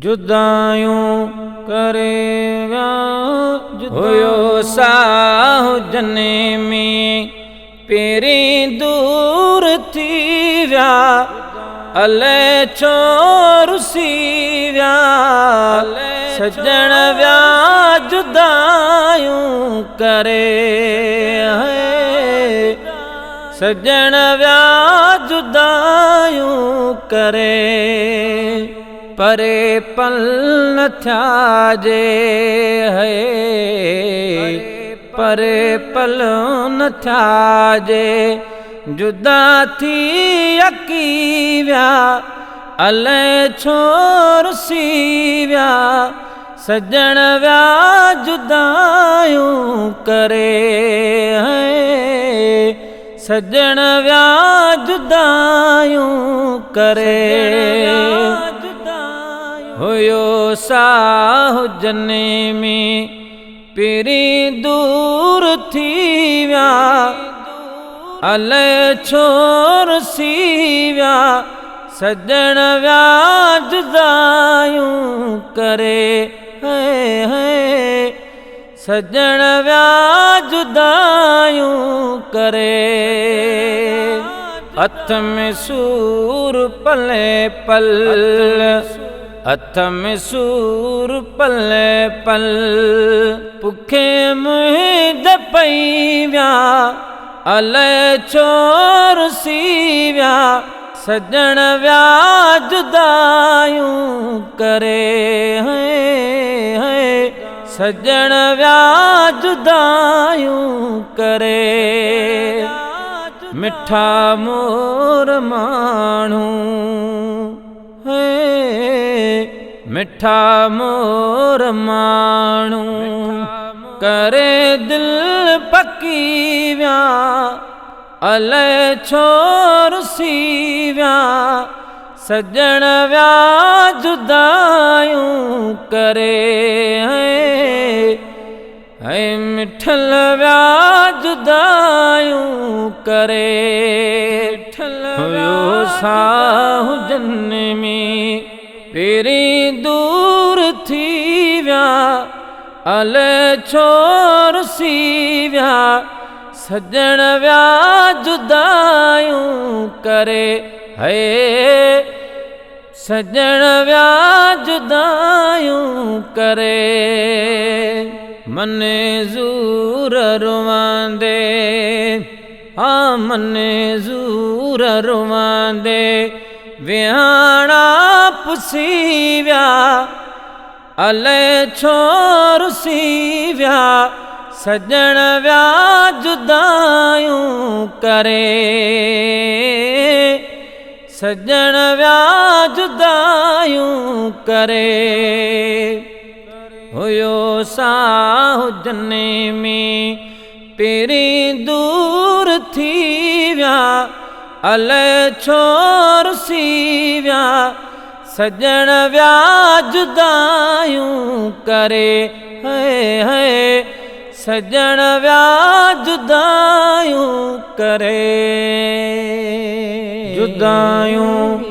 जुदायूं करे विया हुयो साहु जने में पहिरीं दूर थी विया अले छो रुसी विया सजण विया जुदायूं करे सजण विया जुदायूं करे परे पल न थिया जे परे पल न थिया जे जुदा थी यकी विया अले छो रुसी विया सजण विया जुदायूं करे सजण विया जुदायूं करे हुयो साहु जने में पहिरीं दूर थी विया अले छो रुसी विया सजण विया जुदायूं करे सजण विया जुदायूं करे हथ में सूर पले पल हथ में सूर पले पल पुखे मुंहिंद पई विया अले छो रुसी विया सजण विया जुदायूं करे सजण विया जुदायूं करे मिठा मोर माण्हू मिठा मोर माण्हू करे दिल पकी विया अले छो रुसी विया सजण विया जुदायूं करे मिठल विया जुदायूं करे हुयो साहु जने में पहिरीं दूर थी विया अले छो रुसी विया सजण विया जुदायूं करे सजण विया जुदायूं करे मने ज़ूर रुवांदे मने ज़ूर रुवांदे विहाणा पुसी विया अले छो रुसी विया सजण विया जुदायूं करे सजण विया जुदायूं करे हुयो साहु जने में पहिरीं दूर थी विया अले छो रुसी विया सजण विया जुदायूं करे सजण विया जुदायूं करे जुदायूं